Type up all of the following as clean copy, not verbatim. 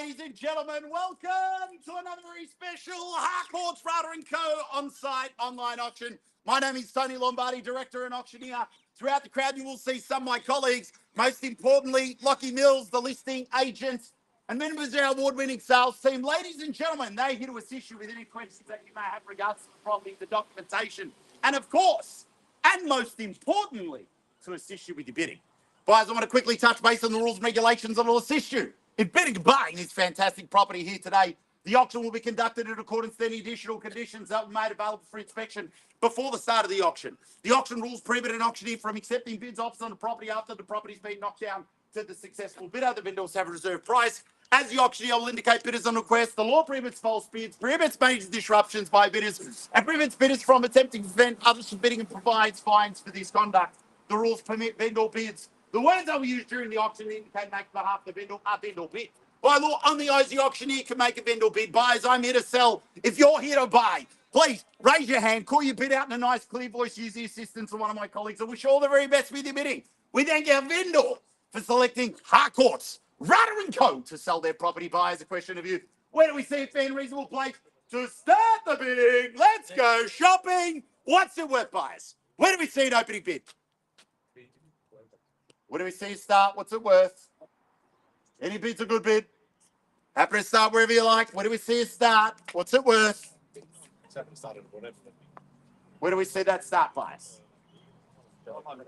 ladies and gentlemen. Welcome to another very special Harcourts Rata & Co. on-site online auction. My name is Tony Lombardi, director and auctioneer. Throughout the crowd, you will see some of my colleagues. Most importantly, Lockie Mills, the listing agent, and members of our award-winning sales team. Ladies and gentlemen, they're here to assist you with any questions that you may have regards to the property, the documentation, and of course, and most importantly, to assist you with your bidding. Buyers, I want to quickly touch base on the rules and regulations that will assist you in bidding and buying this fantastic property here today. The auction will be conducted in accordance to any additional conditions that were made available for inspection before the start of the auction. The auction rules prohibit an auctioneer from accepting bids offers on the property after the property's been knocked down to the successful bidder. The vendors have a reserve price. As the auctioneer will indicate bidders on request, the law prohibits false bids, prohibits major disruptions by bidders, and prohibits bidders from attempting to prevent others from bidding and provides fines for this conduct. The rules permit vendor bids. The words that were used during the auction indicate make on behalf of the vendor a vendor bid. By law, only the auctioneer can make a vendor bid. Buyers, I'm here to sell. If you're here to buy, please raise your hand, call your bid out in a nice, clear voice, use the assistance of one of my colleagues. I wish you all the very best with your bidding. We thank our vendor for selecting Harcourts Rata & Co. to sell their property. Buyers, a question of you. Where do we see a fair and reasonable place to start the bidding? Let's go shopping. What's it worth, buyers? Where do we see an opening bid? Where do we see it start? What's it worth? Any bid's a good bid. Happy to start wherever you like. Where do we see it start? What's it worth? Where do we see that start, buyers? 500,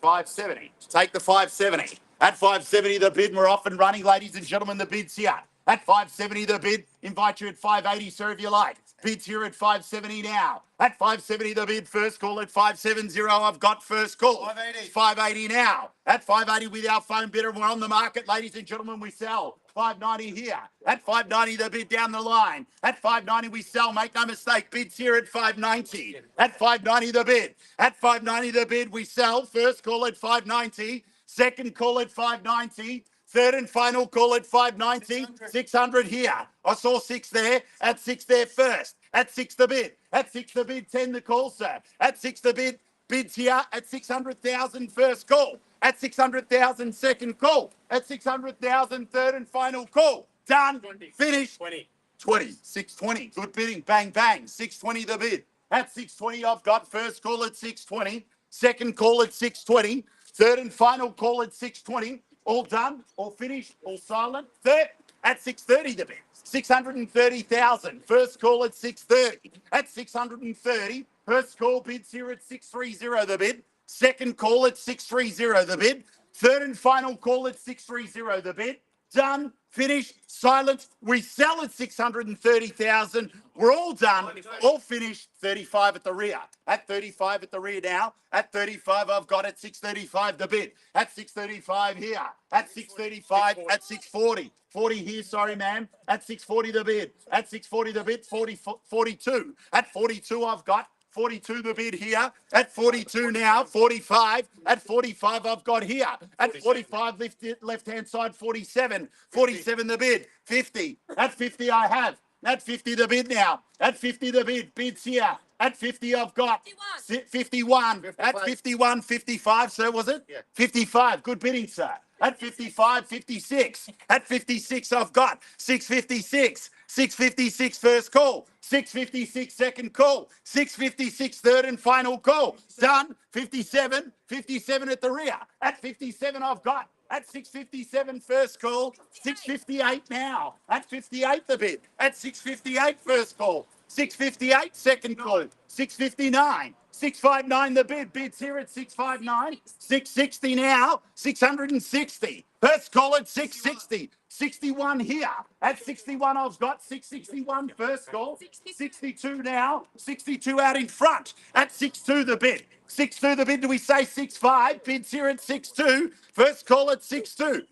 570. Take the 570. At 570, the bid. We're off and running, ladies and gentlemen. The bid's here. At 570, the bid. Invite you at 580, sir, if you like. Bid's here at 570 now. At 570, the bid. First call at 570. I've got first call. 580. 580 now. At 580 with our phone bidder. We're on the market, ladies and gentlemen. We sell. 590 here. At 590, the bid down the line. At 590, we sell. Make no mistake. Bid's here at 590. At 590, the bid. At 590, the bid. We sell. First call at 590. Second call at 590. Third and final call at 590. 600 here. I saw 6 there. At 6 there first. At 6 the bid. At 6 the bid. 10 the call, sir. At 6 the bid. Bids here at 600,000 first call. At 600,000 second call. At 600,000 third and final call. Done. 20. Finished. 20. 20. 620. Good bidding. Bang, bang. 620 the bid. At 620, I've got first call at 620. Second call at 620. Third and final call at 620. All done, all finished, all silent. Third, at 630 the bid. 630,000. First call at 630. At 630, first call bids here at 630 the bid. Second call at 630 the bid. Third and final call at 630 the bid. Done, finished, silent. We sell at 630,000. We're all done, all finished. 35 at the rear. At 35 at the rear now. At 35, I've got at 635 the bid. At 635 here. At 635, at 640. 40 here, sorry, ma'am. At 640 the bid. At 640 the bid, 42. At 42, I've got 42 the bid here. At 42 now, 45. At 45, I've got here. At 45, left-hand side, 47. 47 the bid, 50. At 50, I have. At 50 the bid now. At 50 the bid, bids here. At 50, I've got 51. At 51, 55, sir, was it? Yeah. 55, good bidding, sir. At 55, 56. At 56, I've got 656. 656 first call. 656 second call. 656 third and final call. Done. 57. 57 at the rear. At 57, I've got at 657 first call. 658 now. At 58 the bid. At 658 first call. 658 second call. 659. 659 the bid. Bids here at 659. 660 now. 660. First call at 660. 61 here. At 61, I've got 661 first call. 62 now. 62 out in front. At 62 the bid. 62 the bid. Do we say 65? Bids here at 62. First call at 62.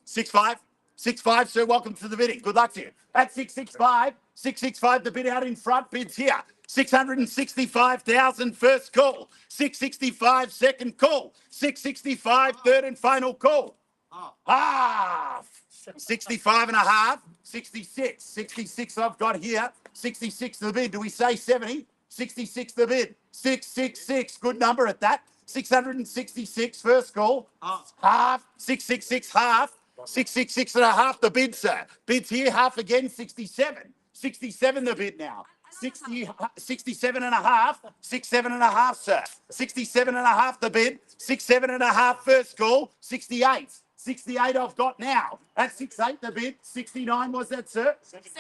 65. 65, sir. Welcome to the bidding. Good luck to you. At 665. 665 the bid out in front. Bids here. 665,000 first call. 665 second call. 665 third and final call. Half. 65 and a half. 66. 66 I've got here. 66 the bid. Do we say 70? 66 the bid. 666. Good number at that. 666 first call. Half. 666 half. 666 and a half the bid, sir. Bid's here, half again, 67. 67 the bid now. 67 and a half, 67 and a half, sir. 67 and a half the bid, 67 and a half first call, 68. 68 I've got now. At 68 the bid, 69 was that, sir?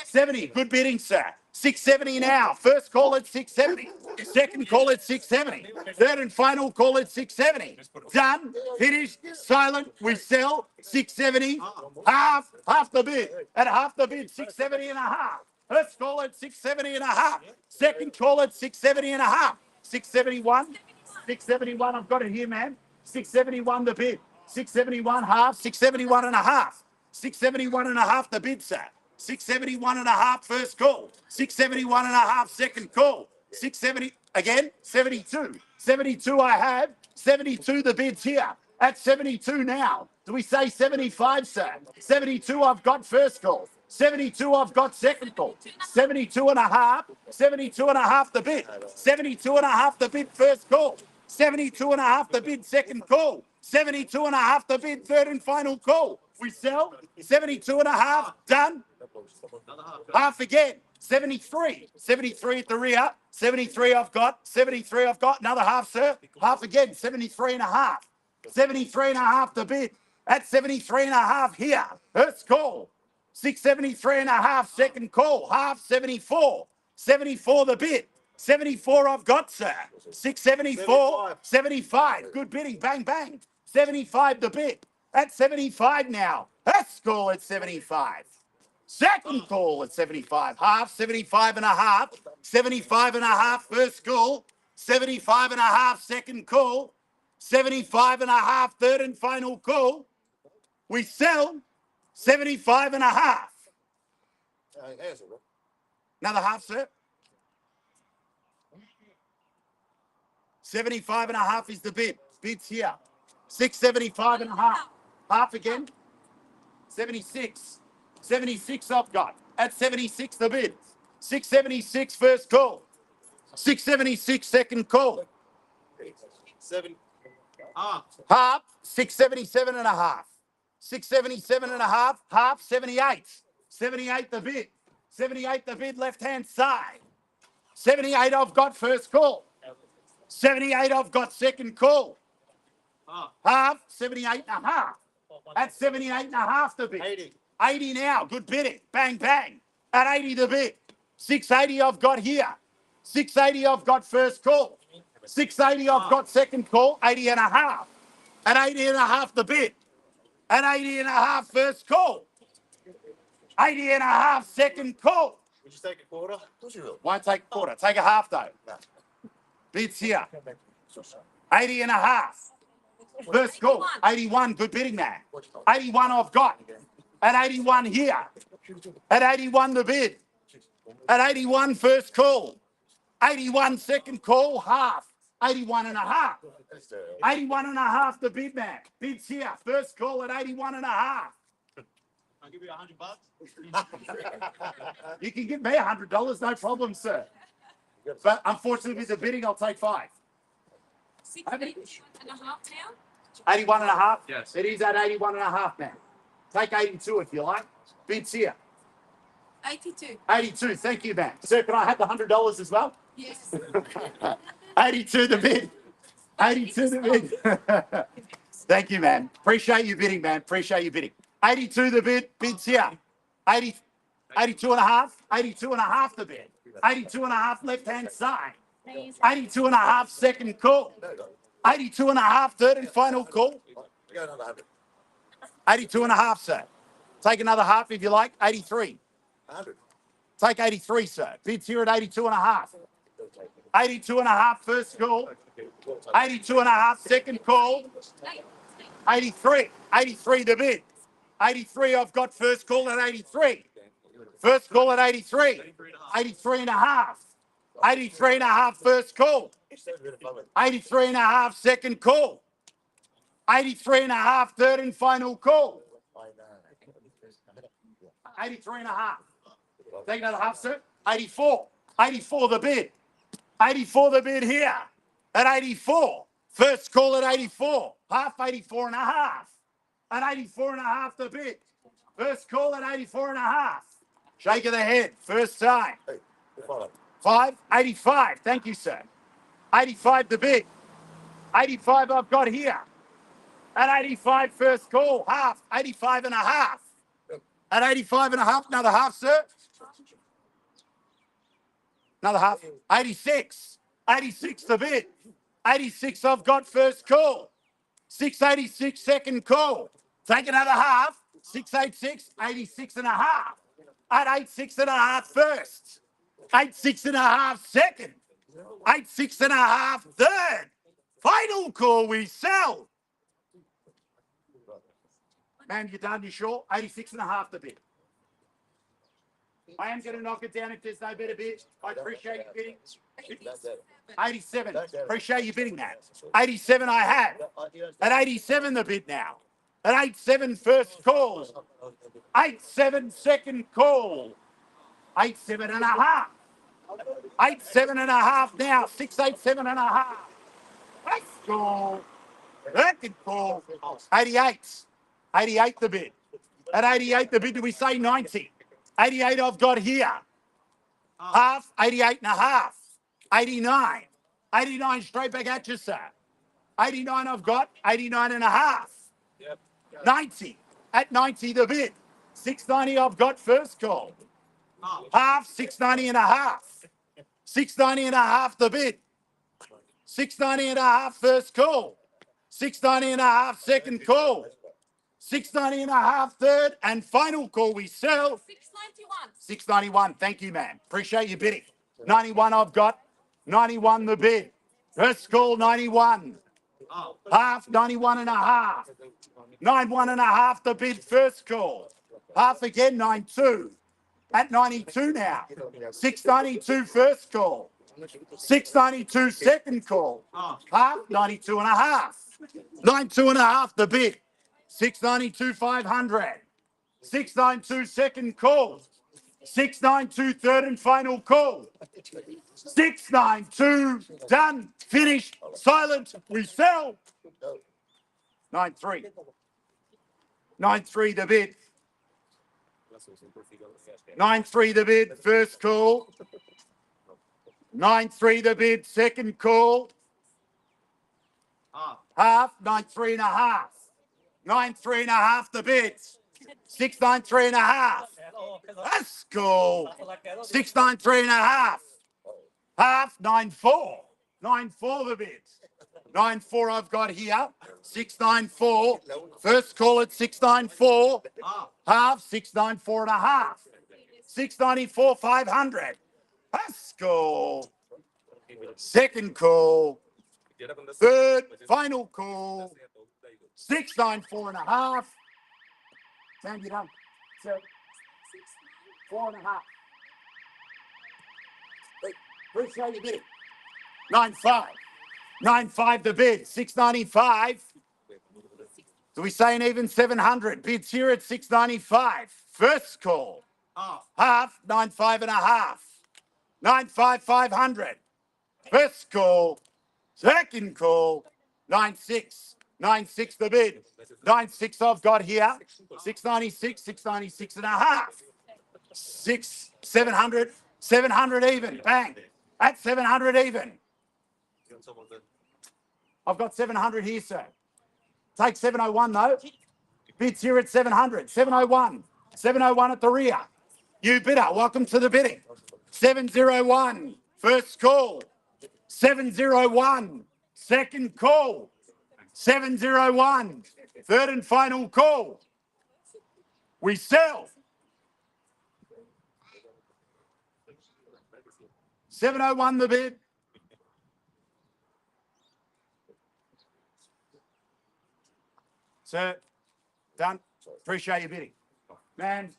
70, good bidding, sir. 670 now. First call at 670. Second call at 670. Third and final call at 670. Done, finished, silent, we sell, 670, half the bid. At half the bid, 670 and a half. First call at 670 and a half. Second call at 670 and a half. 671. 671, I've got it here, man. 671 the bid. 671 half. 671 and a half. 671 and a half the bid, sir. 671 and a half first call. 671 and a half second call. 670 again. 72. 72 I have. 72 the bid's here. At 72 now. Do we say 75, sir? 72 I've got first call. 72 I've got second call. 72 and a half. 72 and a half the bid. 72 and a half the bid first call. 72 and a half the bid second call. 72 and a half the bid third and final call. We sell. 72 and a half done. Half again. 73. 73 at the rear. 73 I've got. 73 I've got. Another half, sir. Half again. 73 and a half. 73 and a half the bid. At 73 and a half here. First call. 673 and a half second call. Half 74. 74 the bid. 74 I've got, sir. 674. 75. Good bidding. Bang, bang. 75 the bid. At 75 now. First call at 75. Second call at 75. Half, 75 and a half. 75 and a half first call. 75 and a half second call. 75 and a half third and final call. We sell 75 and a half. Another half, sir. 75 and a half is the bid. Bid's here. 675 and a half. Half again. 76. 76 I've got. At 76 the bid. 676 first call. 676 second call. Half. 677 and a half. 677 and a half. Half 78. 78 the bid. 78 the bid left hand side. 78 I've got first call. 78 I've got second call. Half 78 and a half. At 78 and a half the bid. 80. 80 now. Good bidding. Bang, bang. At 80 the bid. 680 I've got here. 680 I've got first call. 680 I've got second call. 80 and a half. At 80 and a half the bid. At 80 and a half first call. 80 and a half second call. Would you take a quarter? Of course you will. Won't take a quarter. Take a half though. No. Bid's here. 80 and a half. First call. 81. Good bidding, man. 81 I've got. At 81 here. At 81 the bid. At 81 first call. 81 second call. Half. 81 and a half. 81 and a half the bid, man. Bid's here. First call at 81 and a half. I'll give you $100. You can give me $100, no problem, sir. But unfortunately, if it's a bidding, I'll take 5. 81 and a half now? 81 and a half? Yes. It is at 81 and a half, man. Take 82 if you like. Bid's here. 82. 82, thank you, man. Sir, can I have the $100 as well? Yes. 82 the bid. 82 the bid. Thank you, man. Appreciate you bidding, man. Appreciate you bidding. 82 the bid. Bid's here. 82 and a half. 82 and a half the bid. 82 and a half left-hand side. 82 and a half second call. 82 and a half third and final call. 82 and a half, sir. Take another half if you like. 83. 100. Take 83, sir. Bid's here at 82 and a half. 82 and a half first call. 82 and a half second call. 83. 83 the bid. 83 I've got first call at 83. First call at 83. 83 and a half. 83 and a half first call. 83 and a half second call. 83 and a half third and final call. 83 and a half. Take another half, sir. 84. 84 the bid. 84 the bid here. At 84. First call at 84. Half 84 and a half. at 84 and a half the bid. First call at 84 and a half. Shake of the head, first time. 85. Thank you, sir. 85 the bid. 85 I've got here. At 85 first call, half. 85 and a half. At 85 and a half, another half, sir. Another half. 86. 86 the bid. 86 I've got first call. 686 second call. Take another half. 686, 86 and a half. At 86 and a half first. 86 and a half second. 86 and a half third. Final call, we sell. Man, you done? You sure? 86 and a half the bid. I am going to knock it down if there's no better bid. I appreciate you bidding. 87. Appreciate you bidding that. 87 I have. At 87 the bid now. At 87 first call. 87 second call. 87 and a half. 87 and a half now. 687 and a half. Let's go. Second call. 88. 88 the bid. At 88 the bid, do we say 90? 88 I've got here. Half, 88 and a half. 89. 89 straight back at you, sir. 89 I've got. 89 and a half. 90. At 90 the bid. 690 I've got first call. Half, 690 and a half. 690 and a half the bid. 690 and a half first call. 690 and a half second call. 690 and a half third and final call we sell. 691. 691. Thank you, man. Appreciate your bidding. 91 I've got. 91 the bid. First call 91. Half 91 and a half. 91 and a half the bid first call. Half again 92. At 92 now. 692 first call. 692 second call. Half 92 and a half. 92 and a half the bid. 692 500. 692 second call. 692 third and final call. 692 done, finished, silent, we sell. 93. 93 the bid. 93 the bid, first call. 93 the bid, second call. Half, 93 and a half. 93 and a half the bid. 693 and a half. Let's go. 693 and a half. Half, 94. 94 the bid. 94 I've got here. 694. First call at 694. Half, 694 and a half. 694 500. Let's go. Second call. Third, final call. 694 and a half. Sam, you done? So, 4 and a half. Appreciate your bidding. 95. 95 the bid. 695. Do we say an even 700? Bids here at 695. First call. Half, 95 and a half. 95 500. First call. Second call. 96. 96 the bid. 96 I've got here. 696, 696 and a half. 700, 700 even. Bang. At 700 even. I've got 700 here, sir. Take 701 though. Bids here at 700. 701. 701 at the rear. You bidder, welcome to the bidding. 701. First call. 701. Second call. 701. Third and final call. We sell. 701 the bid. Sir, done. Appreciate your bidding. Man,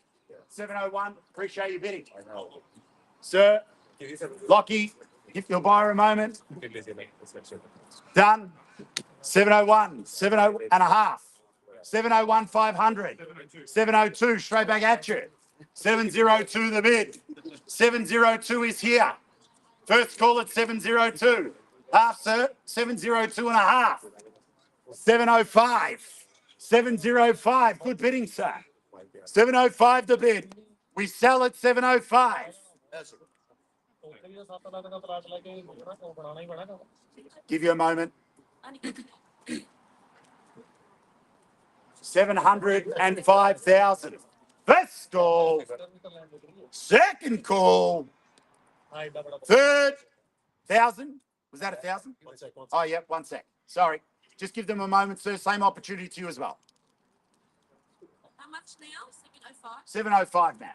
701, appreciate your bidding. Sir, Lockie, give your buyer a moment. Done. 701, 70 and a half. 701 500. 702 straight back at you. 702 the bid. 702 is here. First call at 702. Half, sir. 702 and a half. 705. 705. Good bidding, sir. 705 the bid. We sell at 705. Give you a moment. 705,000. First call. Second call. Third. 1,000. Was that 1,000? Oh, yeah, 1 sec. Sorry. Just give them a moment, sir. Same opportunity to you as well. How much now? 705. 705, ma'am.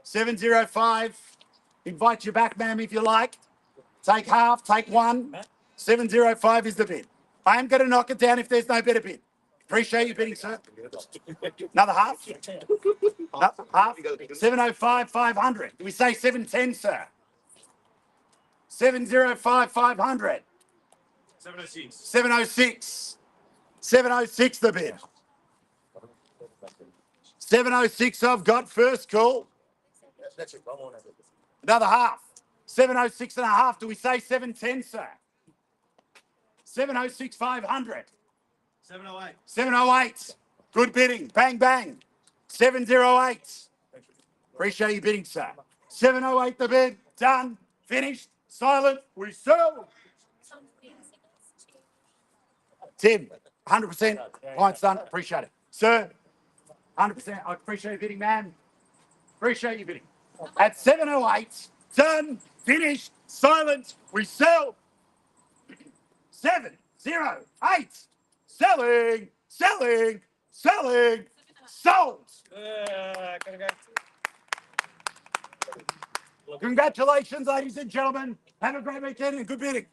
705. Invite you back, ma'am, if you like. Take half, take one. 705 is the bid. I am going to knock it down if there's no better bid. Appreciate you bidding, sir. Another half? Half? 705, 500. Do we say 710, sir? 705, 500. 706. 706. 706 the bid. 706 I've got first call. Another half. 706 and a half. Do we say 710, sir? 706, 500. 708. 708. Good bidding. Bang, bang. 708. Appreciate you bidding, sir. 708 the bid. Done. Finished. Silent. We sell. Tim, 100%. Client's done. Appreciate it. Sir, 100%. I appreciate you bidding, man. Appreciate you bidding. At 708, done. Finished. Silent. We sell. 708. Selling. Selling. Selling. Sold. Congratulations, ladies and gentlemen. Have a great weekend and good bidding.